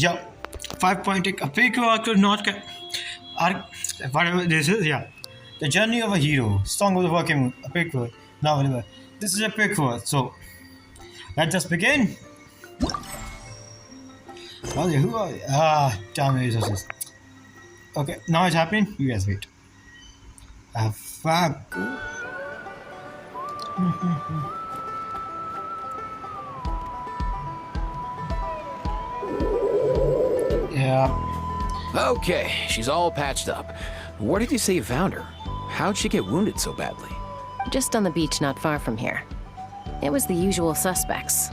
Yeah, 5.8. A prequel arc to not whatever this is. Yeah, the journey of a hero. Song of the working moon. A prequel. Now whatever. This is a prequel. So let's just begin. Oh, who are you? Damn resources. Okay, now it's happening. You guys wait. Fuck. Yeah. Okay, she's all patched up. Where did you say you found her? How'd she get wounded so badly? Just on the beach not far from here. It was the usual suspects.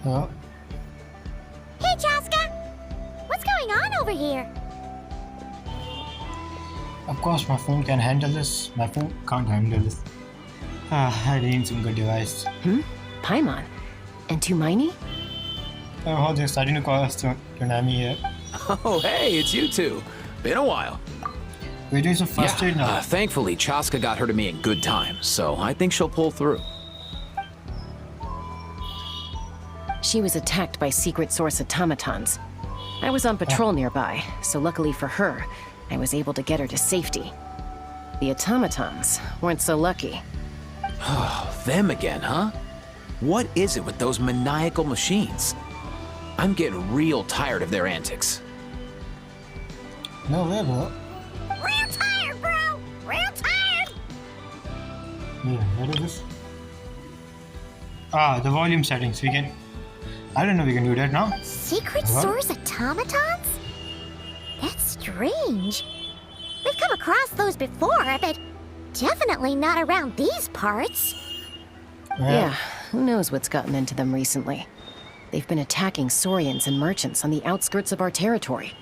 Oh. Hey, Chaska! What's going on over here? Of course, my phone can handle this. My phone can't handle this. I need some good device. Paimon? And Tumaini? Oh, they're starting to call us to Nami here. Oh, hey, it's you two. Been a while. We're doing some first aid now. Thankfully, Chaska got her to me in good time, so I think she'll pull through. She was attacked by secret source automatons. I was on patrol nearby, so luckily for her, I was able to get her to safety. The automatons weren't so lucky. Them again, huh? What is it with those maniacal machines? I'm getting real tired of their antics. No way, bro. Real tired, bro! Real tired! Yeah, what is this? The volume settings. We can. I don't know we can do that now. Secret What? source automatons? That's strange. We've come across those before, but definitely not around these parts. Yeah, who knows what's gotten into them recently. They've been attacking Saurians and merchants on the outskirts of our territory.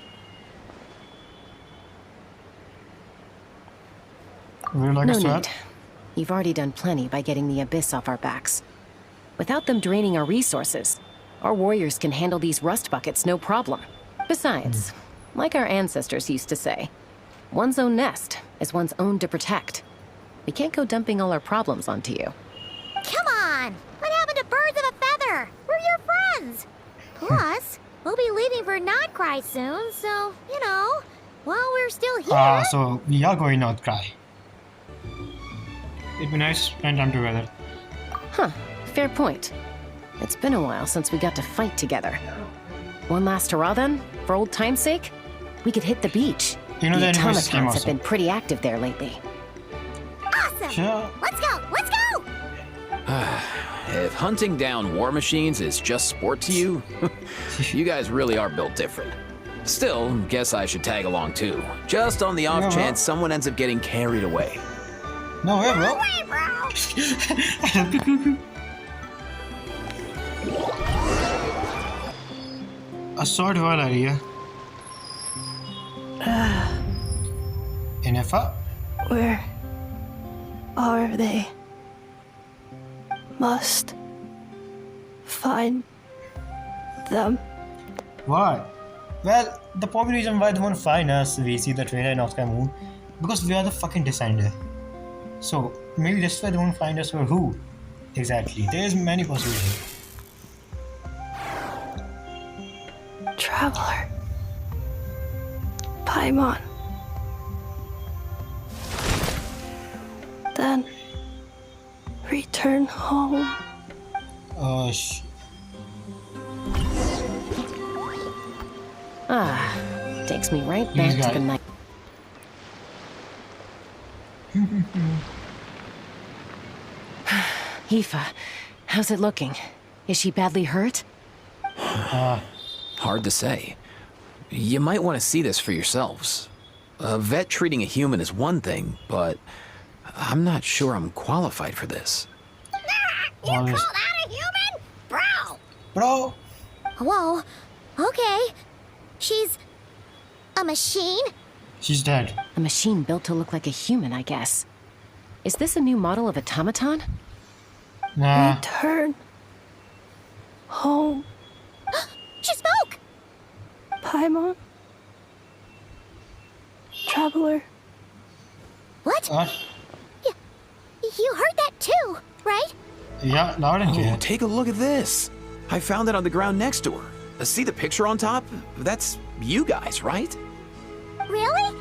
Would you like No us to need. help? You've already done plenty by getting the Abyss off our backs. Without them draining our resources, our warriors can handle these rust buckets no problem. Besides, like our ancestors used to say, one's own nest is one's own to protect. We can't go dumping all our problems onto you. Come on! What happened to birds of a feather? We're your friends! Plus, we'll be leaving for Notcry soon, so, you know, while we're still here... So we are going not cry. It'd be nice to spend time together. Huh, fair point. It's been a while since we got to fight together. One last hurrah then, for old time's sake? We could hit the beach. You know The the animals came automatons have also. been pretty active there lately. Awesome! Sure. Let's go! Let's go! If hunting down war machines is just sport to you, you guys really are built different. Still, guess I should tag along too, just on the off Yeah. chance someone ends up getting carried away. No way, bro. Hey, bro! A sort of an idea. Inefa? Where are they? Must find them. Why? Well, the probably reason why they won't find us, we see the trailer in Oscar Moon, because we are the fucking descender. So maybe that's why they won't find us, or who exactly? There's many possibilities. Traveler. Paimon. Then return home. Oh, Takes me right These back to the guys. night. Aoife, how's it looking? Is she badly hurt? Hard to say. You might want to see this for yourselves. A vet treating a human is one thing, but I'm not sure I'm qualified for this. You call Honest. that a human? Bro! bro. Whoa. Okay. She's... a machine? She's dead. A machine built to look like a human, I guess. Is this a new model of automaton? Nah. Return home. She spoke! Paimon. Traveler. What? What? You heard that too, right? Yeah, loud and Oh, clear. take a look at this. I found it on the ground next to her. See the picture on top? That's you guys, right? Really?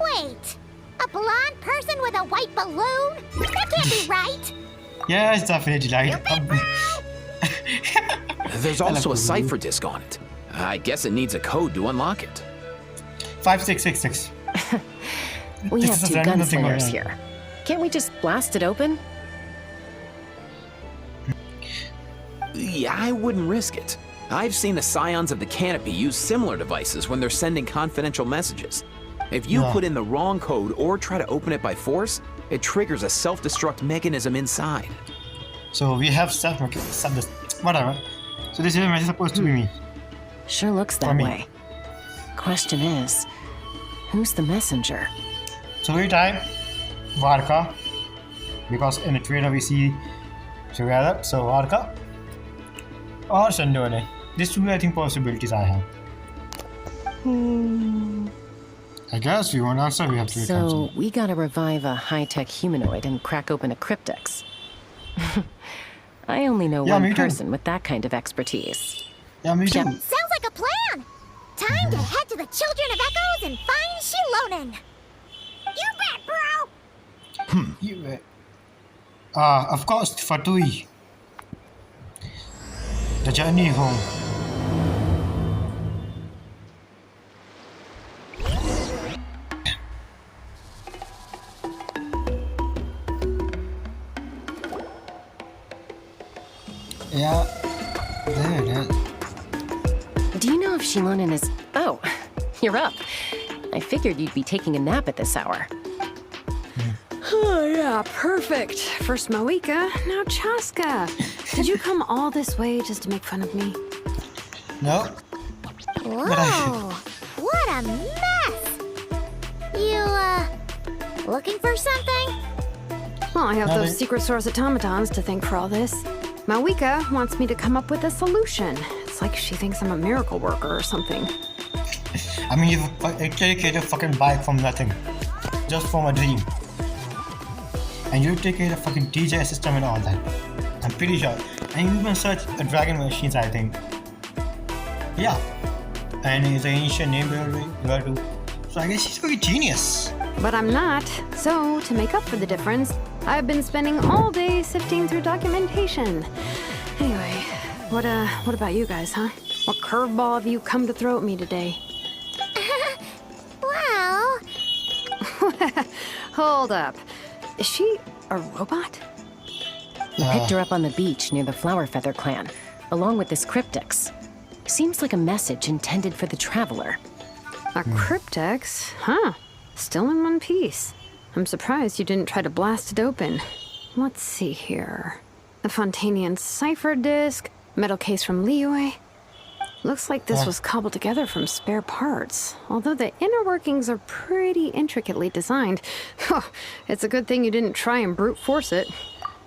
Wait, a blonde person with a white balloon? That can't be right. Yeah, it's definitely right. There's also a cipher disk on it. I guess it needs a code to unlock it. 5666. We This have is two a random thing gunslingers going here. Can't we just blast it open? Yeah, I wouldn't risk it. I've seen the scions of the canopy use similar devices when they're sending confidential messages. If you Yeah. put in the wrong code or try to open it by force, it triggers a self-destruct mechanism inside. So we have whatever. So this is supposed to be me. Sure looks For that me. way. Question is, who's the messenger? So we type Varka because in the trailer we see together. So Varka or Sandone. These two I think possibilities I have. I guess we won't answer. We have to So we gotta revive a high-tech humanoid and crack open a cryptex. I only know Yeah, one me too. person with that kind of expertise. Yeah, me too. Yep. Sounds like a plan. Time to head to the Children of Echoes and find Shilonen. You bet, bro. You, of course, Fatui. The journey home. Yeah, there it is. Do you know if Shilonen is... Oh, you're up. I figured you'd be taking a nap at this hour. Oh, yeah, perfect. First Moika, now Chaska. Did you come all this way just to make fun of me? No, Whoa, what a mess. You, looking for something? Well, I have Nothing. those secret source automatons to thank for all this. Mawika wants me to come up with a solution. It's like she thinks I'm a miracle worker or something. I mean, you've dedicated a fucking bike from nothing, just from a dream. And you dedicated a fucking DJ system and all that. I'm pretty sure. And you even search a dragon machines, I think. Yeah. And it's an ancient name you are to. So I guess she's fucking genius. But I'm not. So, to make up for the difference, I've been spending all day sifting through documentation. Anyway, what about you guys, huh? What curveball have you come to throw at me today? Well, Hold up. Is she a robot? We picked her up on the beach near the Flower Feather clan, along with this cryptex. Seems like a message intended for the traveler. A cryptex? Huh. Still in one piece. I'm surprised you didn't try to blast it open. Let's see here. A Fontanian cipher disk, metal case from Liyue. Looks like this was cobbled together from spare parts, although the inner workings are pretty intricately designed. It's a good thing you didn't try and brute force it.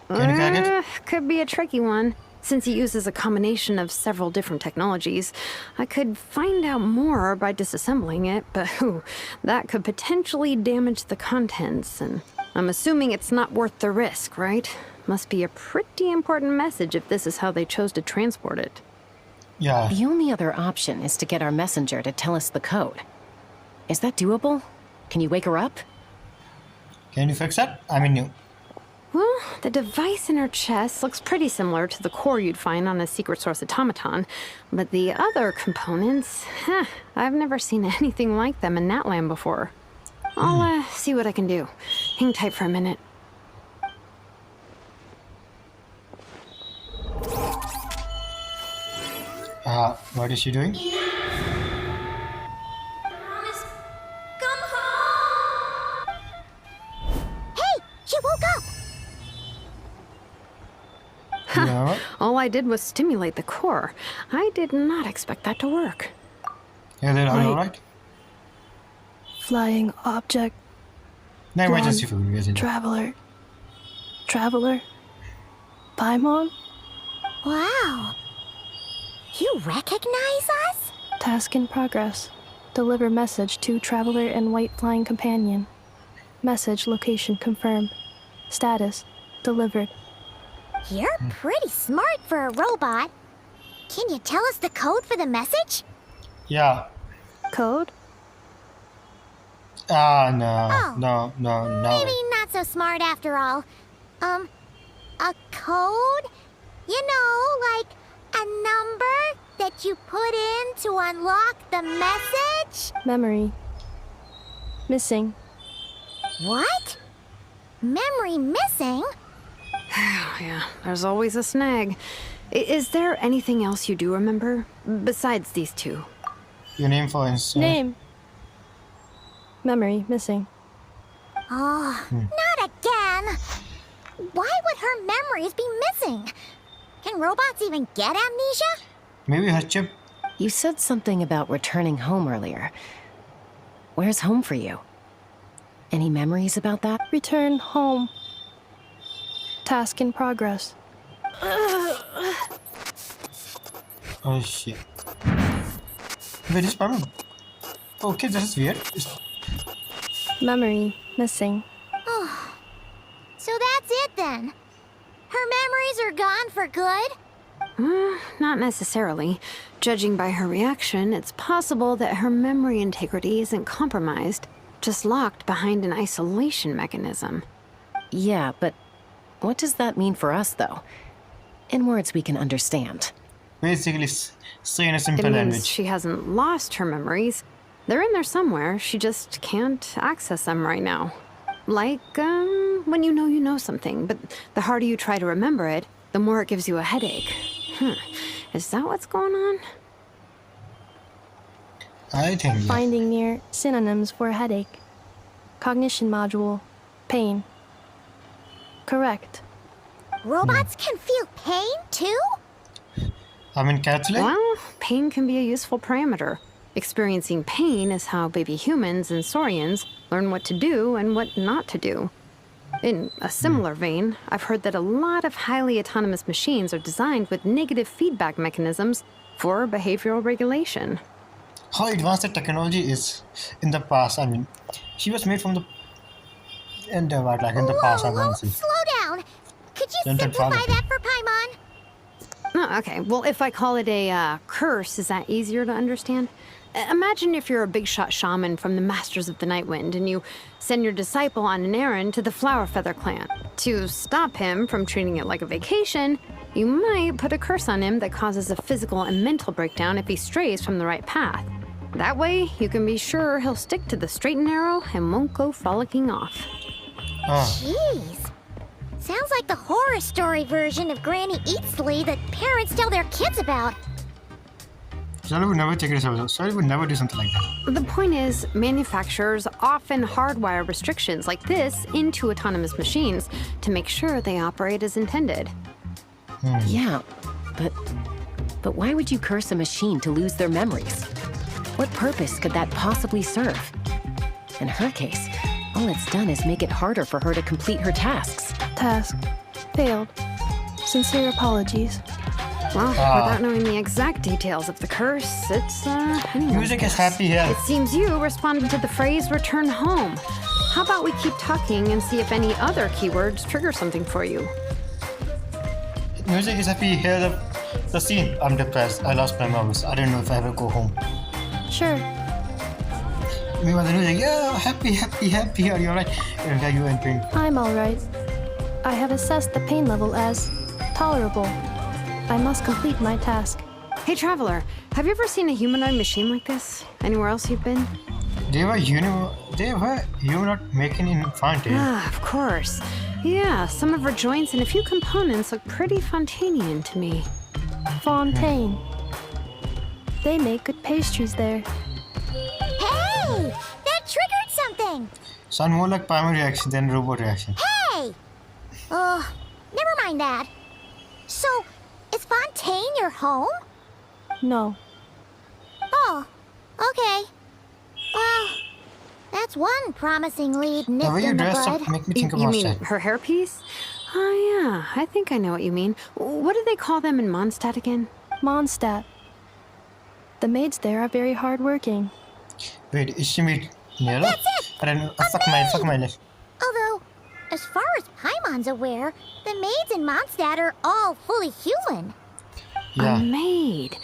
Can you crack it? Could be a tricky one. Since it uses a combination of several different technologies, I could find out more by disassembling it, but that could potentially damage the contents, and I'm assuming it's not worth the risk, right? Must be a pretty important message if this is how they chose to transport it. Yeah. The only other option is to get our messenger to tell us the code. Is that doable? Can you wake her up? Can you fix that? I mean, Well, the device in her chest looks pretty similar to the core you'd find on a secret source automaton, but the other components, I've never seen anything like them in Natland before. I'll see what I can do. Hang tight for a minute. what is she doing? come home. Hey, she woke up. Yeah. All I did was stimulate the core. I did not expect that to work. Yeah, then are you Wait. alright? Flying object. No emergency One. food, isn't it? Traveler. Traveler. Paimon. Wow. You recognize us? Task in progress. Deliver message to Traveler and White Flying Companion. Message location confirmed. Status delivered. You're pretty smart for a robot. Can you tell us the code for the message? Yeah. Code? Ah, no. Oh. No. Maybe not so smart after all. A code? You know, like a number that you put in to unlock the message? Memory. Missing. What? Memory missing? Yeah, there's always a snag. Is there anything else you do remember? Besides these two? Your name, for instance. Name. Memory missing. Oh, not again! Why would her memories be missing? Can robots even get amnesia? Maybe her chip. You said something about returning home earlier. Where's home for you? Any memories about that? Return home. Task in progress. Oh shit. Wait, this problem. Okay, this is weird. Memory missing. Oh, so that's it then. Her memories are gone for good? Not necessarily. Judging by her reaction, it's possible that her memory integrity isn't compromised, just locked behind an isolation mechanism. Yeah, but what does that mean for us, though? In words we can understand. Basically, say in a simple It means language. she hasn't lost her memories. They're in there somewhere, she just can't access them right now. Like, when you know something, but the harder you try to remember it, the more it gives you a headache. Is that what's going on? I think. Yeah. Finding near synonyms for headache. Cognition module. Pain. Correct. Robots can feel pain too? I mean, Catholic? Well, pain can be a useful parameter. Experiencing pain is how baby humans and saurians learn what to do and what not to do. In a similar vein, I've heard that a lot of highly autonomous machines are designed with negative feedback mechanisms for behavioral regulation. How advanced the technology is in the past. I mean, she was made from the. In the what, like in the past, I want to say. Slow down. Could you Don't simplify follow. that for Paimon? Oh, okay, well, if I call it a curse, is that easier to understand? Imagine if you're a big shot shaman from the Masters of the Nightwind and you send your disciple on an errand to the Flower Feather clan. To stop him from treating it like a vacation, you might put a curse on him that causes a physical and mental breakdown if he strays from the right path. That way, you can be sure he'll stick to the straight and narrow and won't go frolicking off. Oh, Jeez. Sounds like the horror story version of Granny Eatsley that parents tell their kids about. Charlie would never take it seriously. Charlie would never do something like that. The point is, manufacturers often hardwire restrictions like this into autonomous machines to make sure they operate as intended. Yeah, but why would you curse a machine to lose their memories? What purpose could that possibly serve? In her case, all it's done is make it harder for her to complete her tasks. Task. Failed. Sincere apologies. Well, without knowing the exact details of the curse, it's, anyone's Music is guess. happy here. It seems you responded to the phrase return home. How about we keep talking and see if any other keywords trigger something for you? Music is happy here. The scene. I'm depressed. I lost my memories. I don't know if I ever go home. Sure. Meanwhile, the music. Yeah, happy. Are you alright? And are you in pain? I'm alright. I have assessed the pain level as tolerable. I must complete my task. Hey, Traveler, have you ever seen a humanoid machine like this? Anywhere else you've been? They were not making in Fontaine. Of course. Yeah, some of her joints and a few components look pretty Fontanian to me. Fontaine. They make good pastries there. Hey! That triggered something! Sound more like primary reaction than robot reaction. Hey! Never mind that. So, is Fontaine your home? No. Oh, okay. Well, that's one promising lead The nipped way you in the dressed bud. up make me You, think you about mean that. her hairpiece? Oh, yeah, I think I know what you mean. What do they call them in Mondstadt again? Mondstadt. The maids there are very hardworking. Wait, is she made Nero? That's it! I don't know. A Fuck my life. Although, as far as Paimon's aware, the maids in Mondstadt are all fully human. Yeah. A maid.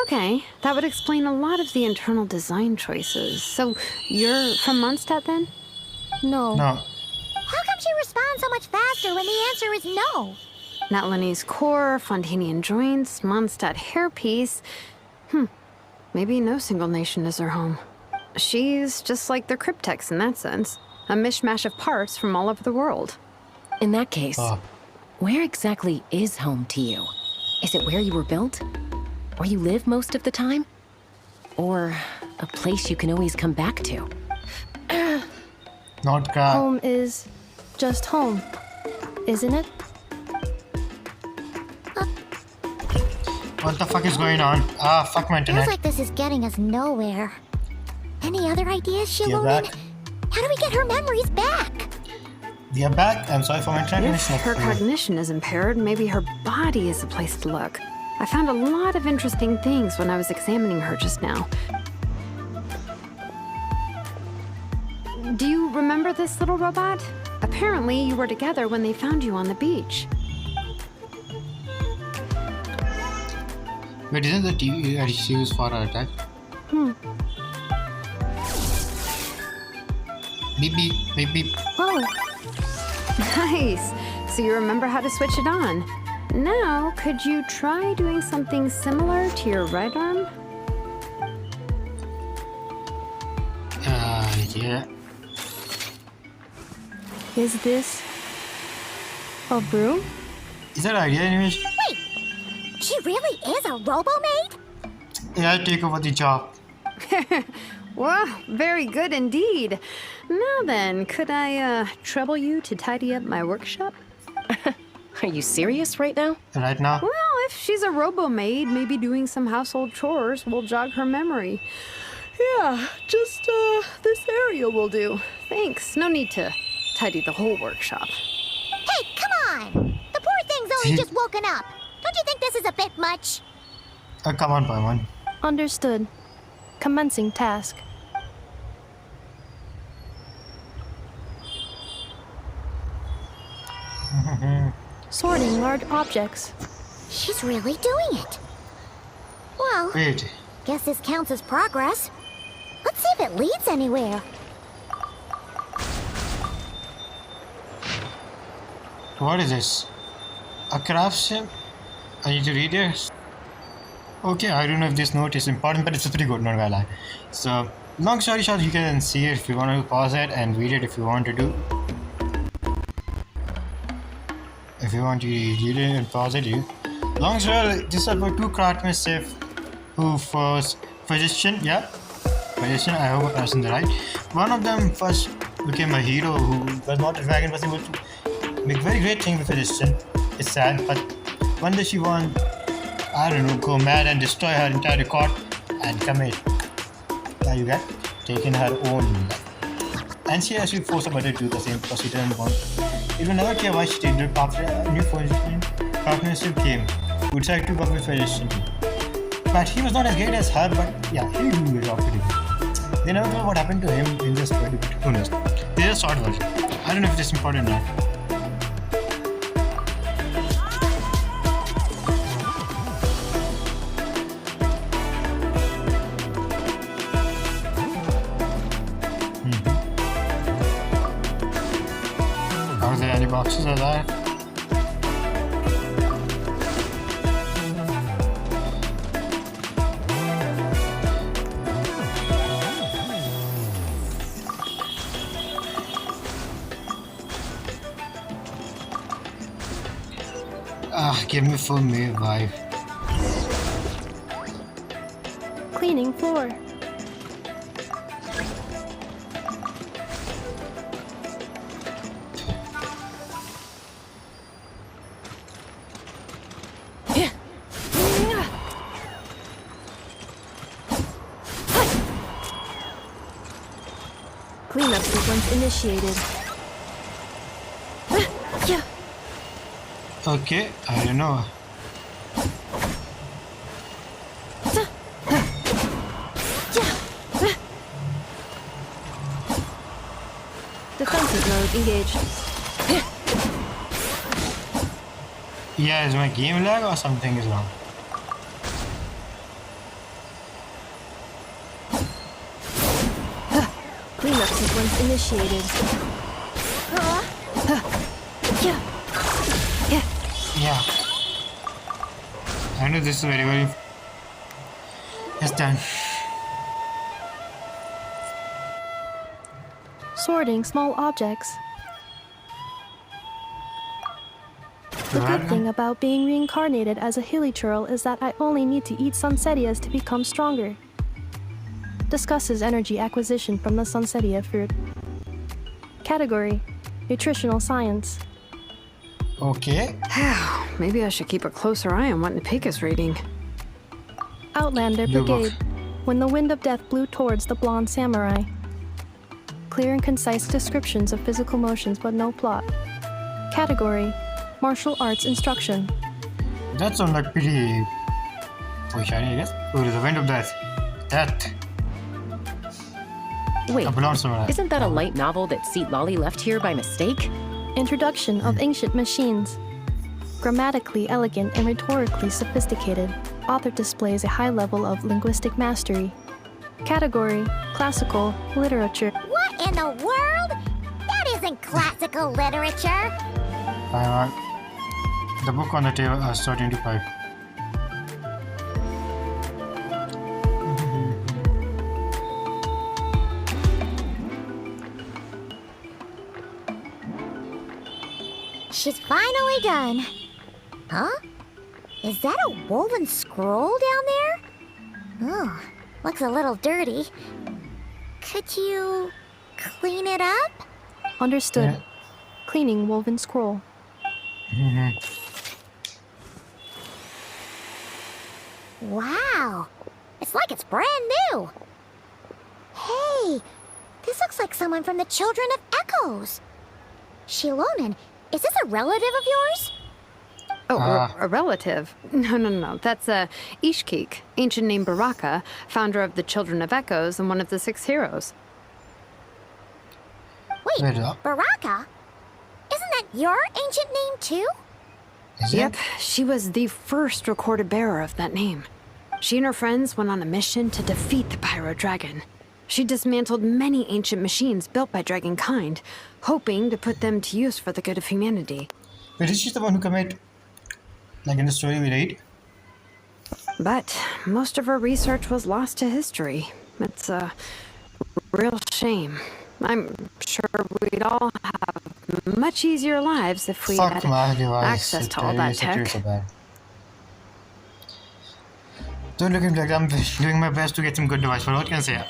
Okay, that would explain a lot of the internal design choices. So, you're from Mondstadt then? No. No. How come she responds so much faster when the answer is no? Natlanese core, Fontanian joints, Mondstadt hairpiece. Maybe no single nation is her home. She's just like the Cryptex in that sense. A mishmash of parts from all over the world. In that case, Oh. where exactly is home to you? Is it where you were built? Where you live most of the time? Or a place you can always come back to? Not car. Home is just home, isn't it? What the fuck is going on? Ah, fuck my Feels internet. like this is getting us nowhere. Any other ideas, You're Shilonen? back. How do we get her memories back? We are back. I'm sorry for my internet If connection. her cognition is impaired, maybe her body is the place to look. I found a lot of interesting things when I was examining her just now. Do you remember this little robot? Apparently, you were together when they found you on the beach. Wait, isn't the TV that she used for her attack? Beep beep, beep beep. Oh, Nice! So you remember how to switch it on. Now, could you try doing something similar to your right arm? Yeah. is this a broom? Is that idea anyways? Wait, she really is a robo-maid? Yeah, I'll take over the job. Wow, very good indeed. Now then, could I trouble you to tidy up my workshop? Are you serious right now? Right now? Well, if she's a robo-maid, maybe doing some household chores will jog her memory. Yeah, just this area will do. Thanks. No need to tidy the whole workshop. Hey, come on! The poor thing's only just woken up. Don't you think this is a bit much? Come on, Paimon. Understood. Commencing task. Sorting large objects. She's really doing it. Well, Wait. guess this counts as progress. Let's see if it leads anywhere. What is this? A craft sim? I need to read it. Okay, I don't know if this note is important, but it's pretty good, not gonna lie. So, long story short, you can see it if you want to pause it and read it if you want to do. If you want to read it and pause it, you. Long story, this is about two craftsmen who first physician, yeah, physician. I hope I pronounced it right. One of them first became a hero who was not a dragon, was able to make very great things with physician. It's sad, but one day she won. I don't know, go mad and destroy her entire record and commit. Now you get taken her own life. And she actually forced her to do the same because she didn't want. It will never care why she did it after a new partnership came. Who tried to work with physician. But he was not as great as her, but yeah, he knew the job pretty good. They never know what happened to him in this story, but who knows? They just short version. I don't know if it's important or not. Are there any boxes alive? Give me full me vibe. Cleaning floor. Cleanup sequence initiated. Okay, I don't know. Defensive mode engaged. Yeah, is my game lag or something is wrong? cleanup sequence initiated. Yeah. I know this is very. It's done. Sorting small objects. The good thing about being reincarnated as a hilly churl is that I only need to eat sunsetias to become stronger. Discusses energy acquisition from the sunsetia fruit. Category: Nutritional Science. Okay. Maybe I should keep a closer eye on what Nipika's reading. Outlander Your book. Brigade. When the wind of death blew towards the blonde samurai. Clear and concise descriptions of physical motions but no plot. Category: Martial arts instruction. That sounds like pretty. Oh, shiny, I guess. Oh, the wind of death. Death. Wait, A blonde samurai. isn't that a light novel that Seat Lolly left here by mistake? Introduction of ancient machines. Grammatically elegant and rhetorically sophisticated, author displays a high level of linguistic mastery. Category: Classical literature. What in the world? That isn't classical literature. The book on the table is starting to pipe. She's finally done. Huh? Is that a woven scroll down there? Oh, looks a little dirty. Could you clean it up? Understood. Yeah. Cleaning woven scroll. Wow, it's like it's brand new. Hey, this looks like someone from the Children of Echoes. Shilonen, is this a relative of yours? Oh, a relative? No. That's Ishkik, ancient name Baraka, founder of the Children of Echoes and one of the 6 heroes. Wait, Wait up. Baraka? Isn't that your ancient name too? Is it? Yep, she was the first recorded bearer of that name. She and her friends went on a mission to defeat the Pyro Dragon. She dismantled many ancient machines built by Dragonkind, hoping to put them to use for the good of humanity. Wait, is she the one who committed, like in the story we read? But most of her research was lost to history. It's a real shame. I'm sure we'd all have much easier lives if we Fuck had my device. access to all that tech. So bad. Don't look at me like I'm doing my best to get some good device. But what can I say?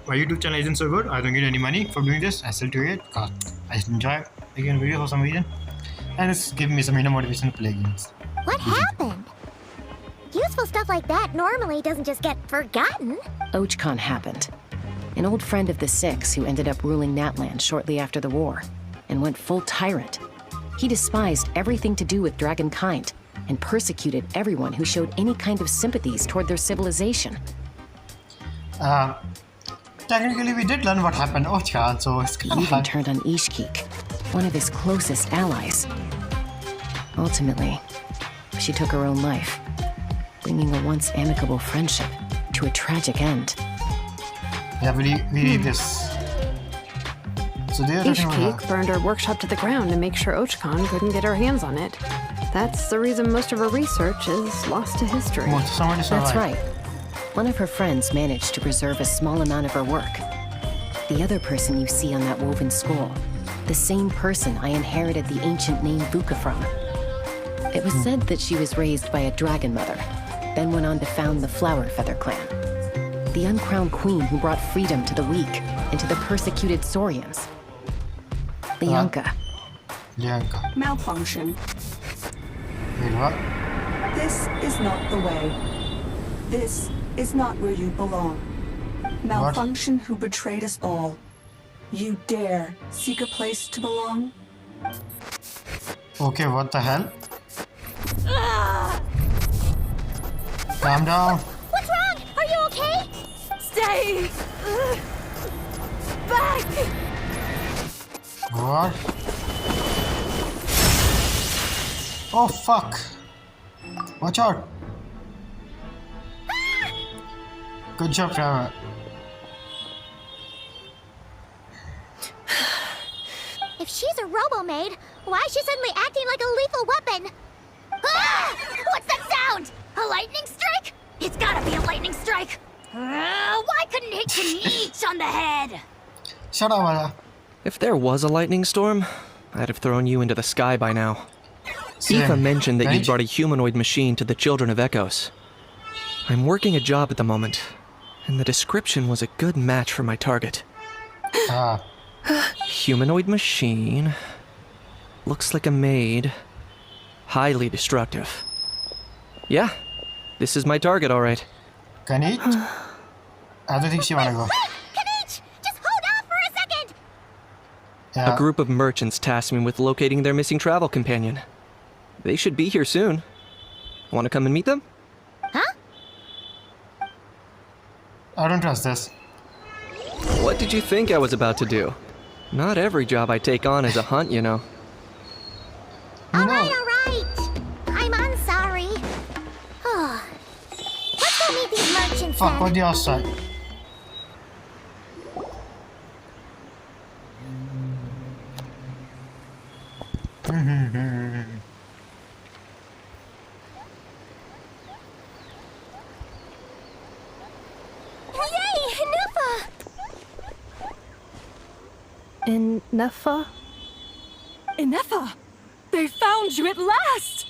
My YouTube channel isn't so good. I don't get any money for doing this. I still do it because I just enjoy making videos for some reason. And it's giving me some motivation to play games. What happened? Useful stuff like that normally doesn't just get forgotten. Ochcon happened. An old friend of the 6 who ended up ruling Natland shortly after the war and went full tyrant. He despised everything to do with Dragonkind and persecuted everyone who showed any kind of sympathies toward their civilization. Technically, we did learn what happened. Oh, Chan, so it's He even turned on Ishkik, one of his closest allies. Ultimately, she took her own life, bringing a once amicable friendship to a tragic end. Yeah, we read this. So they're talking about Ishkik burned her workshop to the ground to make sure Ochcon couldn't get her hands on it. That's the reason most of her research is lost to history. somebody That's survived. right. One of her friends managed to preserve a small amount of her work. The other person you see on that woven scroll, the same person I inherited the ancient name Vuka from. It was said that she was raised by a dragon mother, then went on to found the Flower Feather clan. The uncrowned queen who brought freedom to the weak and to the persecuted Saurians. Lianka. Lianka. Malfunction. Wait, what? This is not the way. This is not where you belong. Malfunction who betrayed us all. You dare seek a place to belong? Okay, what the hell? Calm down. What's wrong? Are you okay? Stay back! What? Oh, fuck. Watch out. Good job, Trevor. If she's a robo-maid, why is she suddenly acting like a lethal weapon? Ah! What's that sound? A lightning strike? It's gotta be a lightning strike. Why couldn't it hit you each on the head? Shut up, Ada. If there was a lightning storm, I'd have thrown you into the sky by now. Same. Eva mentioned that you Right? brought a humanoid machine to the Children of Echoes. I'm working a job at the moment, and the description was a good match for my target. Ah, Humanoid machine. Looks like a maid. Highly destructive. Yeah, this is my target, alright. Kanich? I don't think she wanna go. Kanich, just hold on for a second. Yeah. A group of merchants tasked me with locating their missing travel companion. They should be here soon. Want to come and meet them? Huh? I don't trust this. What did you think I was about to do? Not every job I take on is a hunt, you know. All right. I'm sorry. Let's go meet these merchants Fuck, then. what the outside? Yay, Nufa! In Nefa? Inefa! They found you at last!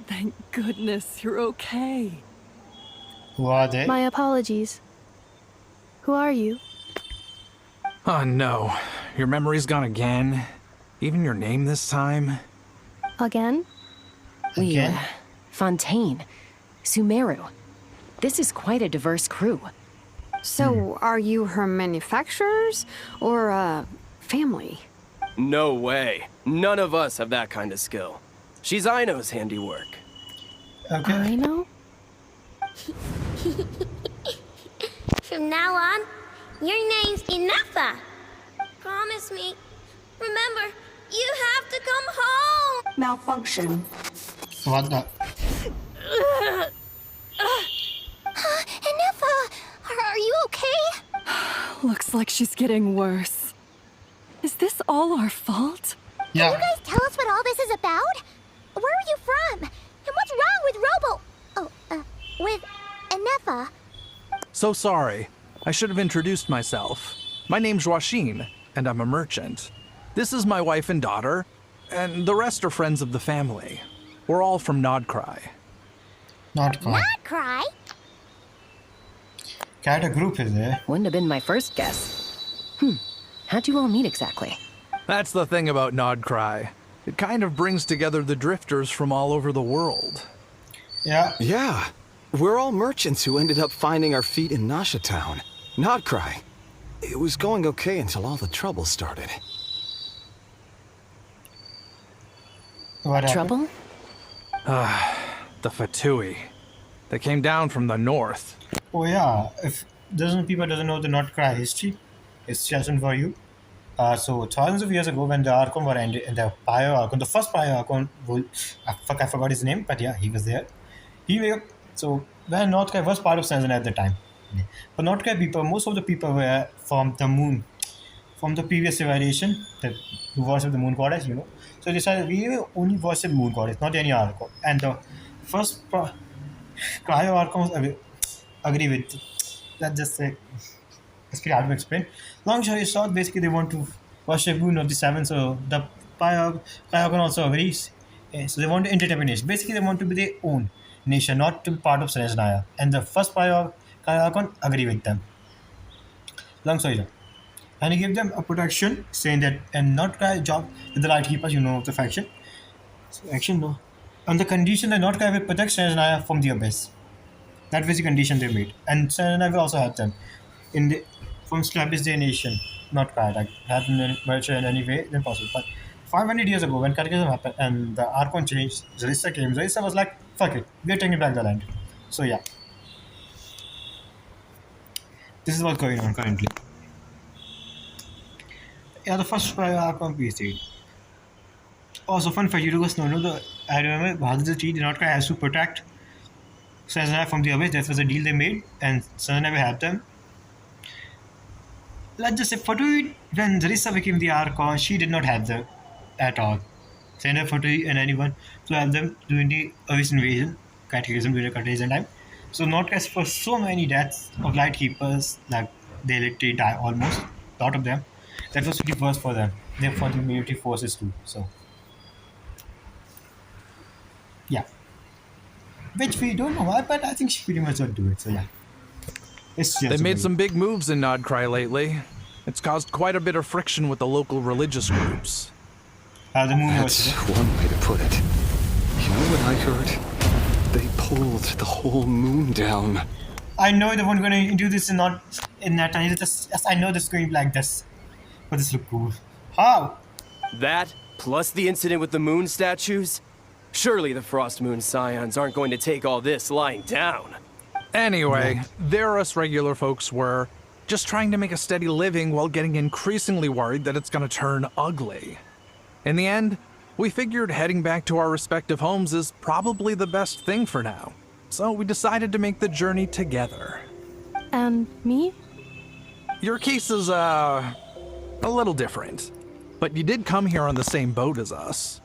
Thank goodness you're okay. Who are they? My apologies. Who are you? Oh no, your memory's gone again? Even your name this time? Again? We, Again? Fontaine, Sumeru. This is quite a diverse crew. So, are you her manufacturers or family? No way. None of us have that kind of skill. She's Aino's handiwork. Okay. I know? From now on, your name's Inefa. Promise me. Remember, you have to come home. Malfunction. What the? Inefa, are you okay? Looks like she's getting worse. Is this all our fault? Yeah. Can you guys tell us what all this is about? Where are you from? And what's wrong with with Inefa? So sorry. I should have introduced myself. My name's Joachim, and I'm a merchant. This is my wife and daughter, and the rest are friends of the family. We're all from Nodcry. Not quite. Not cry. Cat a group is there. Wouldn't have been my first guess. How'd you all meet exactly? That's the thing about Nodcry. It kind of brings together the drifters from all over the world. Yeah. Yeah, we're all merchants who ended up finding our feet in Nasha Town. Nodcry. It was going okay until all the trouble started. What happened? Trouble? The Fatui. They came down from the north. Oh yeah. If people doesn't know the not cry history, it's just for you. So thousands of years ago, when the Archon were ended, in the Pyre Archon, the first Pyre Archon, I forgot his name, but yeah, he was there. So when Northcry was part of Sanzana at the time, but Northcry people, most of the people were from the moon, from the previous civilization who worship the moon goddess, you know. So they decided we only worship moon goddess, not any Archon. And the first Cryo Archons agree with that. Just say. It's pretty hard to explain. Long story short, basically they want to worship moon of the seven, so the Kyagon also agrees. So they want to intertap nation. Basically, they want to be their own nation, not to be part of Serenaya. And the first Kyagon agree with them. Long story short. And he gave them a protection, saying that, and not try job with the Light Keepers, you know, of the faction. So, action, no. On the condition that not will protect Serenaya from the abyss. That was the condition they made. And Serenaya will also help them from establish their nation, not quite like have been nurtured in any way than possible. But 500 years ago, when Catechism happened and the Archon changed, Zarissa came. Zarissa was like, "Fuck it, we're taking back the land." So yeah, this is what's going on currently. Yeah, the first Archon PC. Also, fun fact, you guys know I remember Bahadur Tree did not try has to protect Sanzana from the abyss. That was a deal they made, and Sanzana will help them. let's just say Fatui, when Risa became the Archon, she did not have them at all. Send her Fatui and anyone to have them during the Abyss invasion, Cataclysm during the Cataclysm time. So not as for so many deaths of Light Keepers, like they literally die almost, a lot of them. That was pretty worse for them. They for the military forces too. So yeah. Which we don't know why, but I think she pretty much will do it. So yeah. It's just They've made some big moves in Nodcry lately. It's caused quite a bit of friction with the local religious groups. The moon That's one way to put it. You know what I heard? They pulled the whole moon down. I know they weren't going to do this and not in that time. Yes, I know this is going to be like this. But this look cool. How? That, plus the incident with the moon statues? Surely the Frost Moon Scions aren't going to take all this lying down. Anyway, there us regular folks were just trying to make a steady living while getting increasingly worried that it's going to turn ugly. In the end, we figured heading back to our respective homes is probably the best thing for now. So we decided to make the journey together. And me? Your case is, a little different. But you did come here on the same boat as us.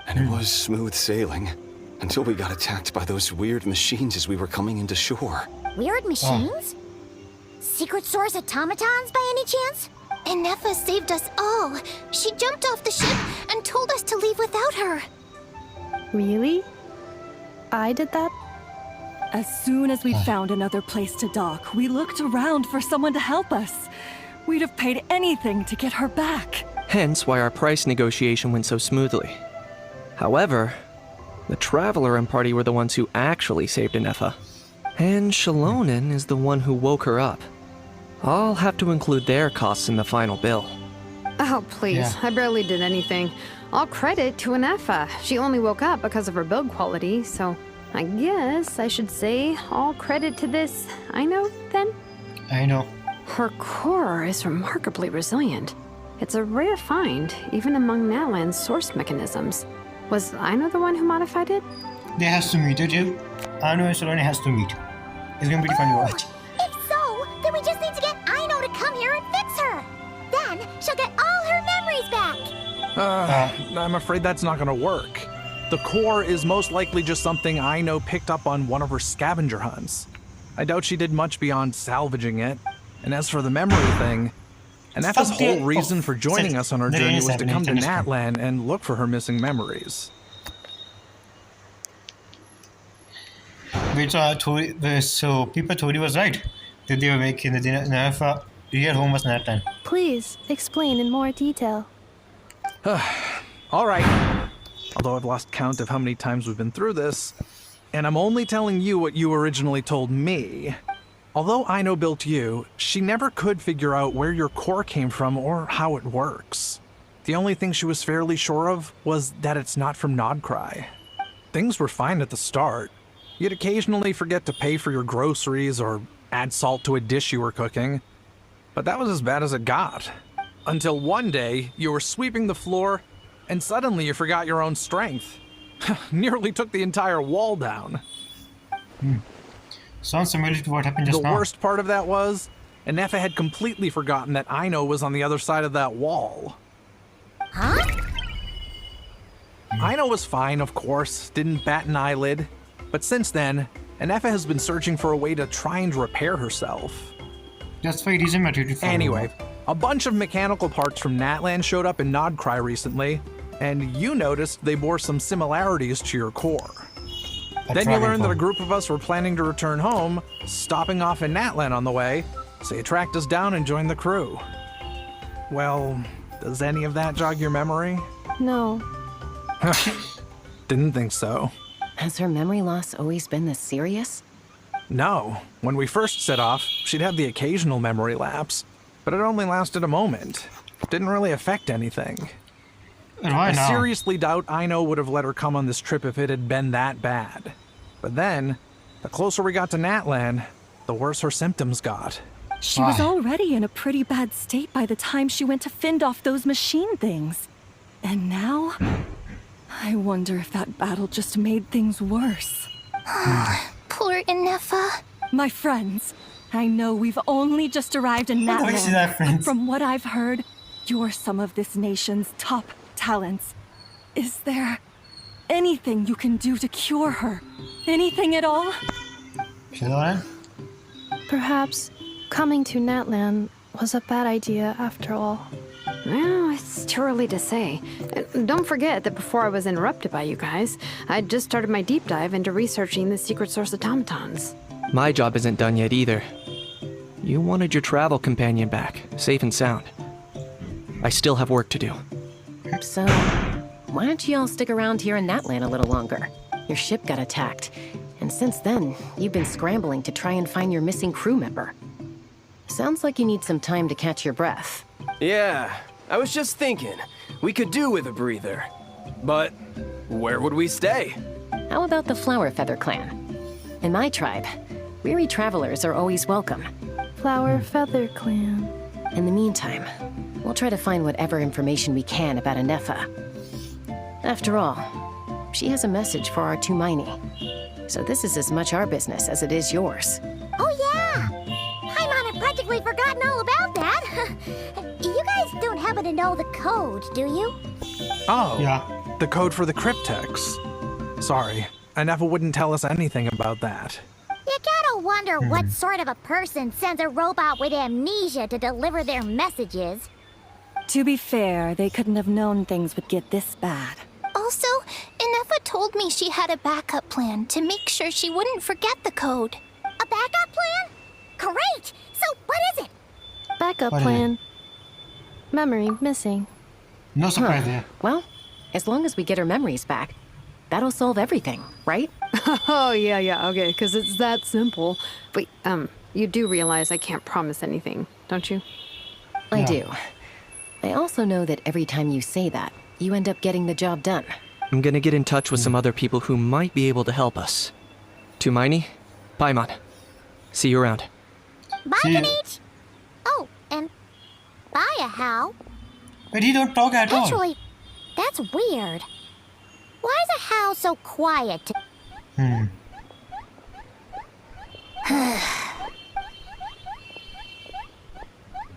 And it was smooth sailing. Until we got attacked by those weird machines as we were coming into shore. Weird machines? Secret Source automatons by any chance? And Neffa saved us all. She jumped off the ship and told us to leave without her. Really? I did that? As soon as we found another place to dock, we looked around for someone to help us. We'd have paid anything to get her back. Hence why our price negotiation went so smoothly. However, the Traveler and party were the ones who actually saved Anefa. And Shalonen is the one who woke her up. I'll have to include their costs in the final bill. Oh, please. Yeah. I barely did anything. All credit to Anefa. She only woke up because of her build quality, so I guess I should say all credit to this Aino, then? I know. Her core is remarkably resilient. It's a rare find, even among Natlan's source mechanisms. Was Aino the one who modified it? They has to meet it, yeah. I know Solani has to meet. It's gonna be fun to watch. If so, then we just need to get Aino to come here and fix her. Then she'll get all her memories back. I'm afraid that's not gonna work. The core is most likely just something Aino picked up on one of her scavenger hunts. I doubt she did much beyond salvaging it. And as for the memory thing, Anefa's whole reason for joining us on our journey was to come to Natlan and look for her missing memories. Wait, so people told you was right. That they were making the Nafa real home was Natlan. Please, explain in more detail. All right. Although I've lost count of how many times we've been through this, and I'm only telling you what you originally told me. Although Aino built you, she never could figure out where your core came from or how it works. The only thing she was fairly sure of was that it's not from Nodcry. Things were fine at the start. You'd occasionally forget to pay for your groceries or add salt to a dish you were cooking, but that was as bad as it got. Until one day, you were sweeping the floor, and suddenly you forgot your own strength. Nearly took the entire wall down. Sounds similar to what happened just now. The worst part of that was, Anefa had completely forgotten that Aino was on the other side of that wall. Huh? Aino was fine, of course, didn't bat an eyelid. But since then, Anefa has been searching for a way to try and repair herself. That's why it isn't material for Anyway, a bunch of mechanical parts from Natlan showed up in Nodcry recently, and you noticed they bore some similarities to your core. Then you learned that a group of us were planning to return home, stopping off in Natlan on the way, so you tracked us down and joined the crew. Well, does any of that jog your memory? No. Didn't think so. Has her memory loss always been this serious? No. When we first set off, she'd have the occasional memory lapse, but it only lasted a moment. Didn't really affect anything. I seriously doubt Aino would have let her come on this trip if it had been that bad. But then, the closer we got to Natlan, the worse her symptoms got. She was already in a pretty bad state by the time she went to fend off those machine things. And now, I wonder if that battle just made things worse. Poor Anefa. My friends, I know we've only just arrived in How do I see that, Natland. friends? From what I've heard, you're some of this nation's top talents. Is there anything you can do to cure her? Anything at all? Shalonen? Perhaps coming to Natlan was a bad idea after all. Well, it's too early to say. Don't forget that before I was interrupted by you guys, I'd just started my deep dive into researching the secret source automatons. My job isn't done yet either. You wanted your travel companion back, safe and sound. I still have work to do. So, why don't you all stick around here in Natlan a little longer? Your ship got attacked, and since then, you've been scrambling to try and find your missing crew member. Sounds like you need some time to catch your breath. Yeah, I was just thinking, we could do with a breather. But where would we stay? How about the Flower Feather Clan? In my tribe, weary travelers are always welcome. Flower Feather Clan. In the meantime, we'll try to find whatever information we can about Anefa. After all, she has a message for our Tumaini. So this is as much our business as it is yours. Oh yeah! Paimon had practically forgotten all about that. You guys don't happen to know the code, do you? Oh, Yeah. the code for the cryptex. Sorry, Anefa wouldn't tell us anything about that. You gotta wonder what sort of a person sends a robot with amnesia to deliver their messages. To be fair, they couldn't have known things would get this bad. Also, Anefa told me she had a backup plan to make sure she wouldn't forget the code. A backup plan? Great! So what is it? Backup What is plan. Memory missing. No surprise there. Well, as long as we get her memories back, that'll solve everything, right? Oh, yeah, okay, because it's that simple. Wait, you do realize I can't promise anything, don't you? I Yeah. do. I also know that every time you say that, you end up getting the job done. I'm gonna get in touch with some other people who might be able to help us. Tumaini, Paimon. See you around. Bye, See ya. Kanich! Oh, and bye, How. But he don't talk at all. Actually, that's weird. Why is a How so quiet?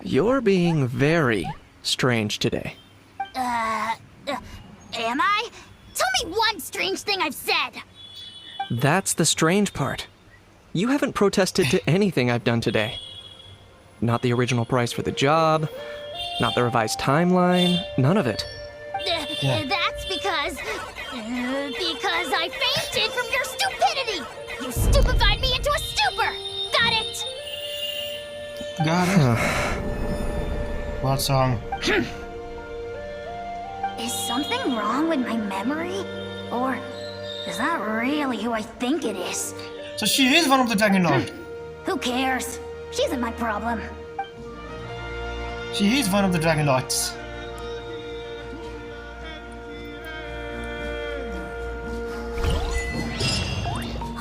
You're being very strange today. Am I? Tell me one strange thing I've said! That's the strange part. You haven't protested to anything I've done today. Not the original price for the job, not the revised timeline, none of it. That's because I fainted from your stupidity! You stupefied me into a stupor! Got it? Got it. What song? Is something wrong with my memory? Or is that really who I think it is? So she is one of the Dragon Lord. Who cares? She isn't my problem. She is one of the Dragon Lords.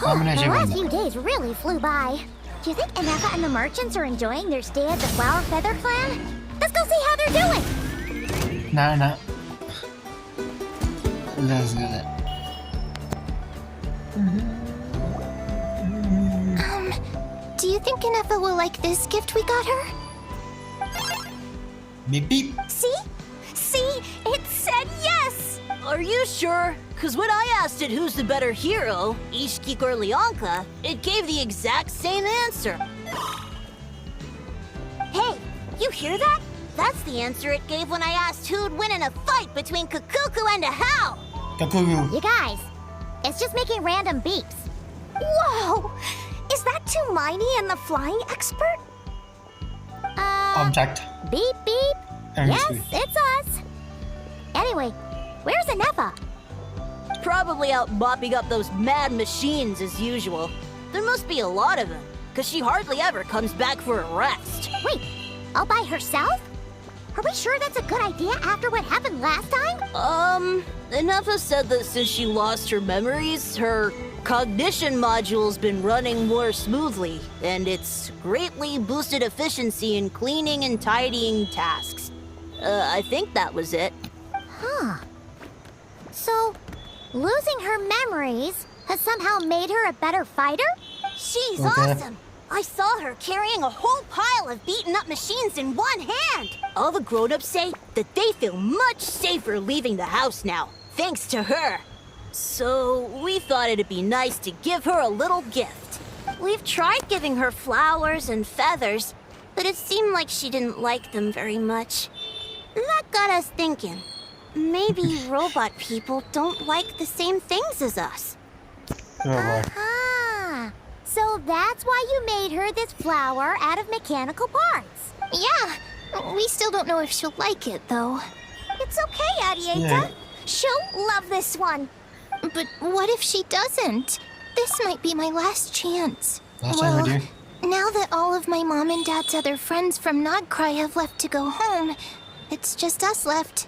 The last few days really flew by. Do you think Anefa and the merchants are enjoying their stay at the Flower Feather Clan? Let's go see how they're doing! Nah. Let's do that. Do you think Anefa will like this gift we got her? Beep beep. See? It said yes! Are you sure? Because when I asked it who's the better hero, Ishkik or Leonka, it gave the exact same answer. Hey, you hear that? That's the answer it gave when I asked who'd win in a fight between Kukuku and a How. Kakuyu. You guys, it's just making random beeps. Whoa! Is that Tumaini and the flying expert? Object. Beep beep. And Yes, mystery. it's us. Anyway, where's Anefa? Probably out mopping up those mad machines as usual. There must be a lot of them, because she hardly ever comes back for a rest. Wait, all by herself? Are we sure that's a good idea after what happened last time? Anefa said that since she lost her memories, her cognition module's been running more smoothly, and it's greatly boosted efficiency in cleaning and tidying tasks. I think that was it. Huh. So, losing her memories has somehow made her a better fighter? She's Okay. awesome! I saw her carrying a whole pile of beaten-up machines in one hand. All the grown-ups say that they feel much safer leaving the house now, thanks to her. So we thought it'd be nice to give her a little gift. We've tried giving her flowers and feathers, but it seemed like she didn't like them very much. That got us thinking. Maybe robot people don't like the same things as us. Ah, so that's why you made her this flower out of mechanical parts. Yeah, we still don't know if she'll like it, though. It's okay, Arieta. Yeah. She'll love this one. But what if she doesn't? This might be my last chance. Last time we do. Now that all of my mom and dad's other friends from Nodcry have left to go home, it's just us left.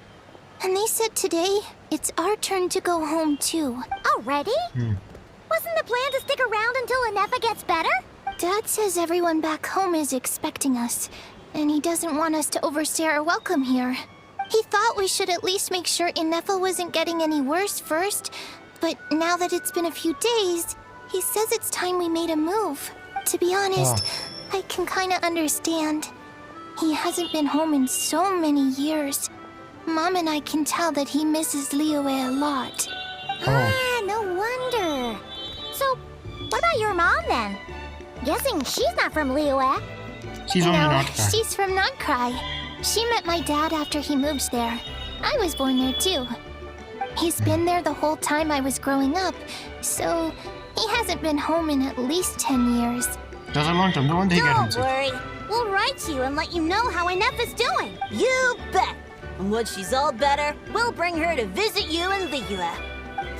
And they said today, it's our turn to go home too. Already? Wasn't the plan to stick around until Inefa gets better? Dad says everyone back home is expecting us, and he doesn't want us to overstay our welcome here. He thought we should at least make sure Inefa wasn't getting any worse first, but now that it's been a few days, he says it's time we made a move. To be honest, I can kinda understand. He hasn't been home in so many years. Mom and I can tell that he misses Liyue a lot. Ah, no wonder. So, what about your mom then? Guessing she's not from Liyue. She's only No, Nodcry. she's from Nodcry. She met my dad after he moved there. I was born there too. He's been there the whole time I was growing up, so he hasn't been home in at least 10 years. That's a long time. No wonder he got Don't into it. worry. We'll write you and let you know how Inefa's doing. You bet. And once she's all better, we'll bring her to visit you in Liyue.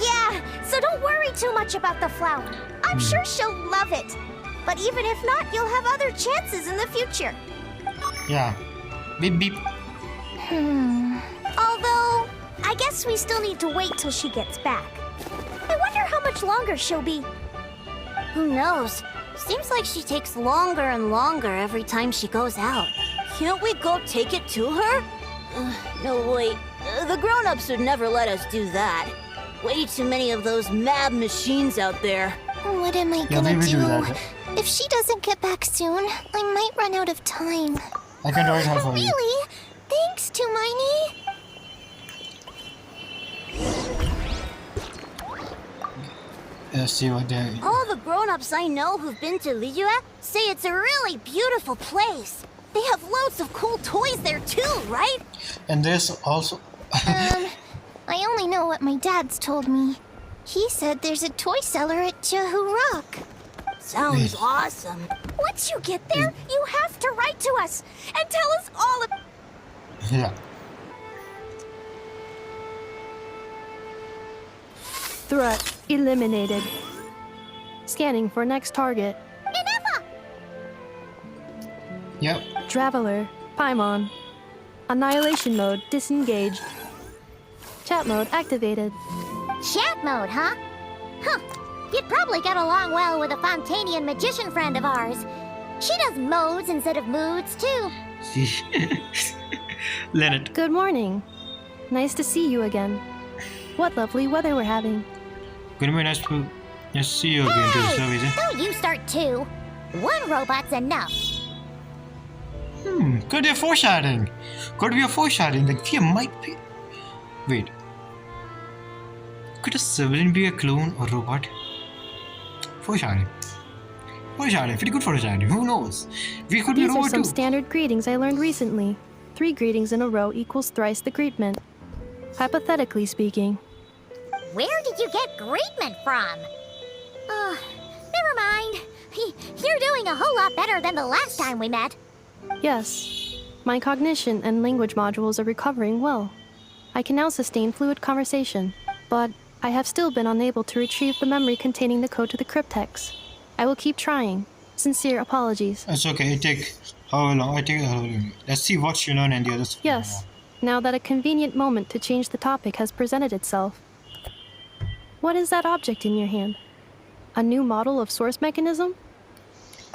Yeah, so don't worry too much about the flower. I'm sure she'll love it. But even if not, you'll have other chances in the future. Yeah. Beep beep. Although, I guess we still need to wait till she gets back. I wonder how much longer she'll be. Who knows? Seems like she takes longer and longer every time she goes out. Can't we go take it to her? No, wait. The grown-ups would never let us do that. Way too many of those mad machines out there. What am I Yeah, gonna maybe do do? that. If she doesn't get back soon, I might run out of time. I can do it all for you. Really? Thanks, Tumaini. Let's see what they... All the grown-ups I know who've been to Liyue say it's a really beautiful place. They have loads of cool toys there too, right? And there's also... I only know what my dad's told me. He said there's a toy seller at Jehu Rock. Sounds awesome. Once you get there, you have to write to us and tell us all about Yeah. Threat eliminated. Scanning for next target. Inefa! Yep. Traveler, Paimon. Annihilation mode disengaged. Chat mode activated. Chat mode, huh? Huh. You'd probably get along well with a Fontanian magician friend of ours. She does modes instead of moods, too. Leonard. Good morning. Nice to see you again. What lovely weather we're having. Gonna be nice to see you again to the service. Eh? Don't you start too. One robot's enough. Could be a foreshadowing. Could be a foreshadowing. Like, fear might be... Wait. Could a civilian be a clone or robot? Foreshadowing. Foreshadowing. Pretty good foreshadowing. Who knows? We could be a These are robot some too. standard greetings I learned recently. 3 greetings in a row equals thrice the greetment. Hypothetically speaking. Where did you get greetment from? Never mind. You're doing a whole lot better than the last time we met. Yes. My cognition and language modules are recovering well. I can now sustain fluid conversation, but I have still been unable to retrieve the memory containing the code to the cryptex. I will keep trying. Sincere apologies. It's okay. It takes how long? I take how long? Let's see what you learn and the others. Yes, now that a convenient moment to change the topic has presented itself. What is that object in your hand? A new model of source mechanism?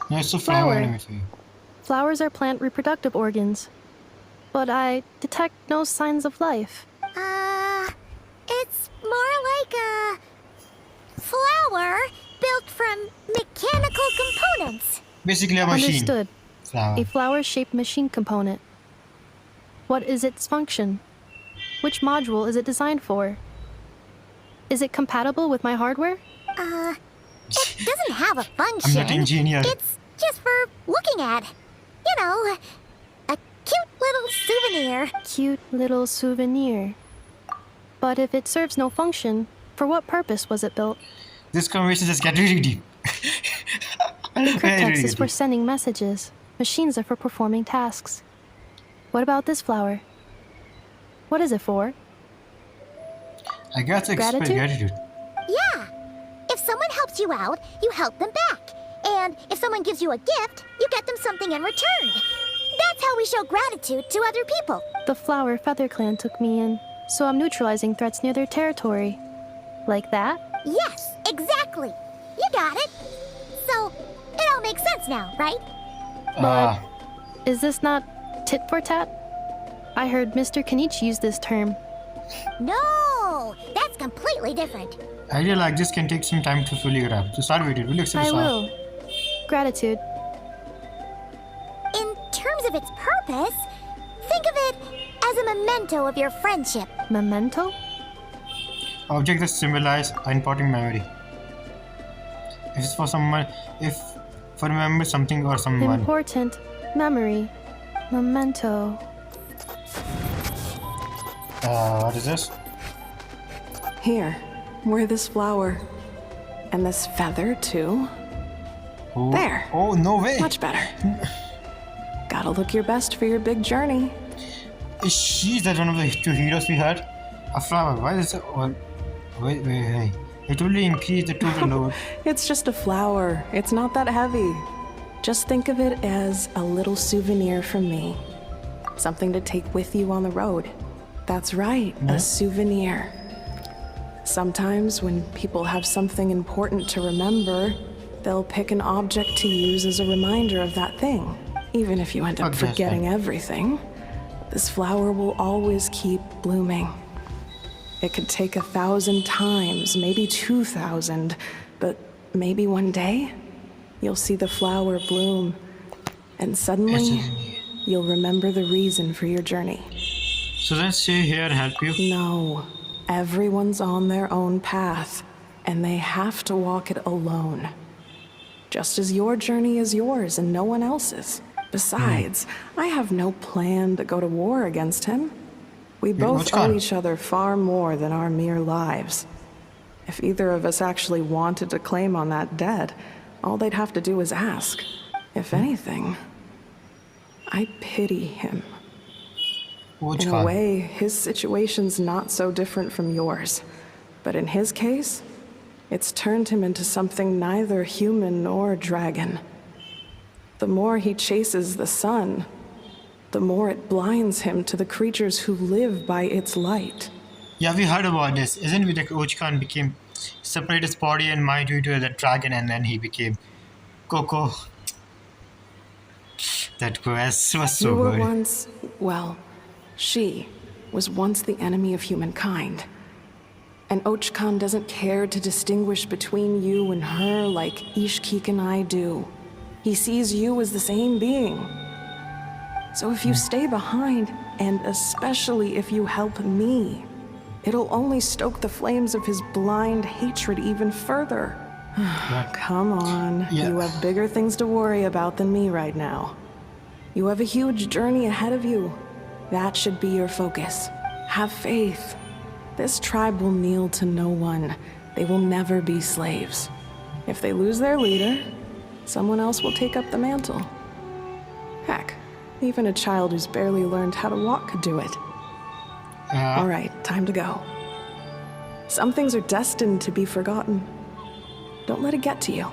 No, it's a flower. Flower. Let me see. Flowers are plant reproductive organs. But I detect no signs of life. It's more like a flower built from mechanical components. Basically a machine. Understood. Flower. A flower-shaped machine component. What is its function? Which module is it designed for? Is it compatible with my hardware? It doesn't have a function. I'm not an engineer. It's just for looking at. You know, a cute little souvenir. Cute little souvenir. But if it serves no function, for what purpose was it built? This conversation just got really deep. The cryptex is for sending messages. Machines are for performing tasks. What about this flower? What is it for? I got to express gratitude. Yeah. If someone helps you out, you help them back. And if someone gives you a gift, you get them something in return. That's how we show gratitude to other people. The Flower Feather Clan took me in, so I'm neutralizing threats near their territory. Like that? Yes, exactly. You got it. So, it all makes sense now, right? But is this not tit for tat? I heard Mr. Kenichi use this term. No, that's completely different. Idea like this can take some time to fully grasp. So start with it. Will you accept I this? will. Gratitude. In terms of its purpose, think of it as a memento of your friendship. Memento? Object that symbolize an important memory. If it's for someone, if for remember something or someone. Important memory. Memento. What is this? Here, wear this flower. And this feather, too. Oh. There. Oh, no way. Much better. Gotta look your best for your big journey. Is she that one of the two heroes we had? A flower. Why is it? Well, wait. It only increased the total load. It's just a flower. It's not that heavy. Just think of it as a little souvenir from me. Something to take with you on the road. That's right, a souvenir. Sometimes when people have something important to remember, they'll pick an object to use as a reminder of that thing. Even if you end up forgetting everything, this flower will always keep blooming. It could take 1,000 times, maybe 2,000, but maybe one day, you'll see the flower bloom, and suddenly, you'll remember the reason for your journey. So let's stay here and help you? No. Everyone's on their own path, and they have to walk it alone. Just as your journey is yours and no one else's. Besides, I have no plan to go to war against him. We both owe each other far more than our mere lives. If either of us actually wanted to claim on that debt, all they'd have to do is ask. If anything, I pity him. In a way, his situation's not so different from yours. But in his case, it's turned him into something neither human nor dragon. The more he chases the sun, the more it blinds him to the creatures who live by its light. Yeah, we heard about this. Isn't it like Archon became separate his body and mind due to the dragon, and then he became Coco. That quest was so good. Once, well, she was once the enemy of humankind. And Archon doesn't care to distinguish between you and her like Ishkik and I do. He sees you as the same being. So if you stay behind, and especially if you help me, it'll only stoke the flames of his blind hatred even further. Come on, you have bigger things to worry about than me right now. You have a huge journey ahead of you. That should be your focus. Have faith. This tribe will kneel to no one. They will never be slaves. If they lose their leader, someone else will take up the mantle. Heck, even a child who's barely learned how to walk could do it. All right, time to go. Some things are destined to be forgotten. Don't let it get to you.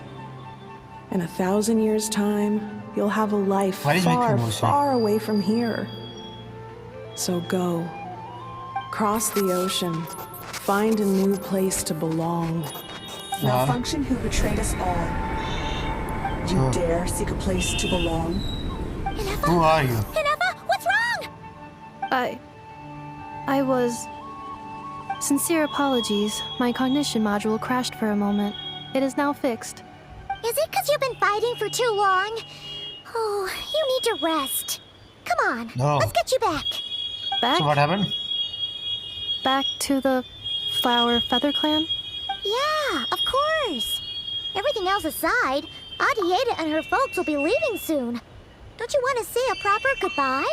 In 1,000 years' time, you'll have a life far, far away from here. So go. Cross the ocean. Find a new place to belong. Malfunction who betrayed us all. You dare seek a place to belong? Who are you? Inefa, what's wrong? I was... Sincere apologies. My cognition module crashed for a moment. It is now fixed. Is it because you've been fighting for too long? Oh, you need to rest. Come on, No. let's get you back. Back? So what happened? Back to the Flower Feather Clan? Yeah, of course. Everything else aside, Adieta and her folks will be leaving soon. Don't you want to say a proper goodbye?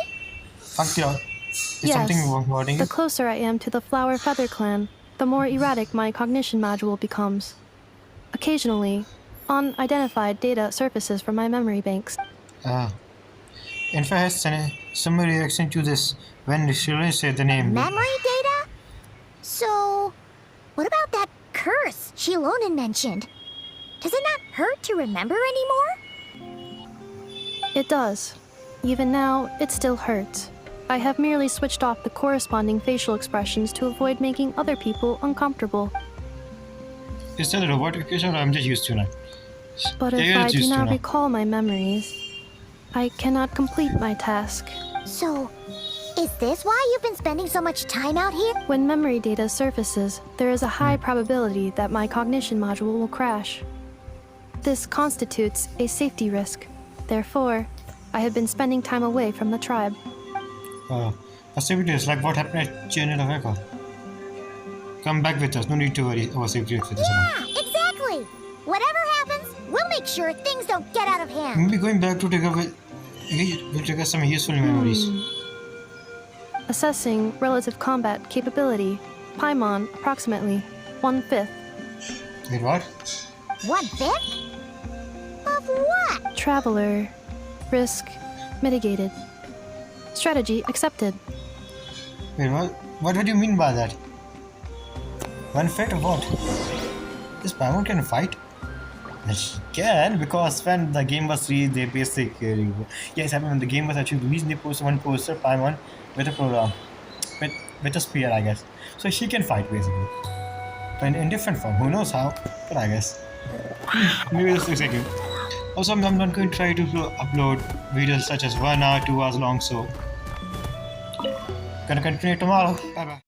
Fuck you. Is Yes. something bothering you? The closer I am to the Flower Feather Clan, the more erratic my cognition module becomes. Occasionally, unidentified data surfaces from my memory banks. Infa has some reaction to this when Shirley said the name. Memory data? So, what about that curse Shilonen mentioned? Does it not hurt to remember anymore? It does. Even now, it still hurts. I have merely switched off the corresponding facial expressions to avoid making other people uncomfortable. Is that a robotic case or I'm just used to that? But if I do not recall my memories, I cannot complete my task. So, is this why you've been spending so much time out here? When memory data surfaces, there is a high probability that my cognition module will crash. This constitutes a safety risk. Therefore, I have been spending time away from the tribe. A safety risk, like what happened at Channel of Echo. Come back with us, no need to worry about safety risk with this one. Yeah, exactly. Whatever happens, we'll make sure things don't get out of hand. Maybe going back to take away, will take us some useful memories. Assessing relative combat capability. Paimon, approximately 1/5. Wait, what? 1/5? Of what? Traveler. Risk mitigated. Strategy accepted. Wait, what? What do you mean by that? 1/5 of what? This Paimon can fight? She can, because when the game was released, they basically... Yes, I mean, when the game was actually released, they posted one poster, Paimon, with a program. With a spear, I guess. So she can fight, basically. But in different form. Who knows how? But I guess. Maybe that's exactly. Also, I'm not going to try to upload videos such as 1 hour, 2 hours long, so... Gonna continue tomorrow. Bye-bye.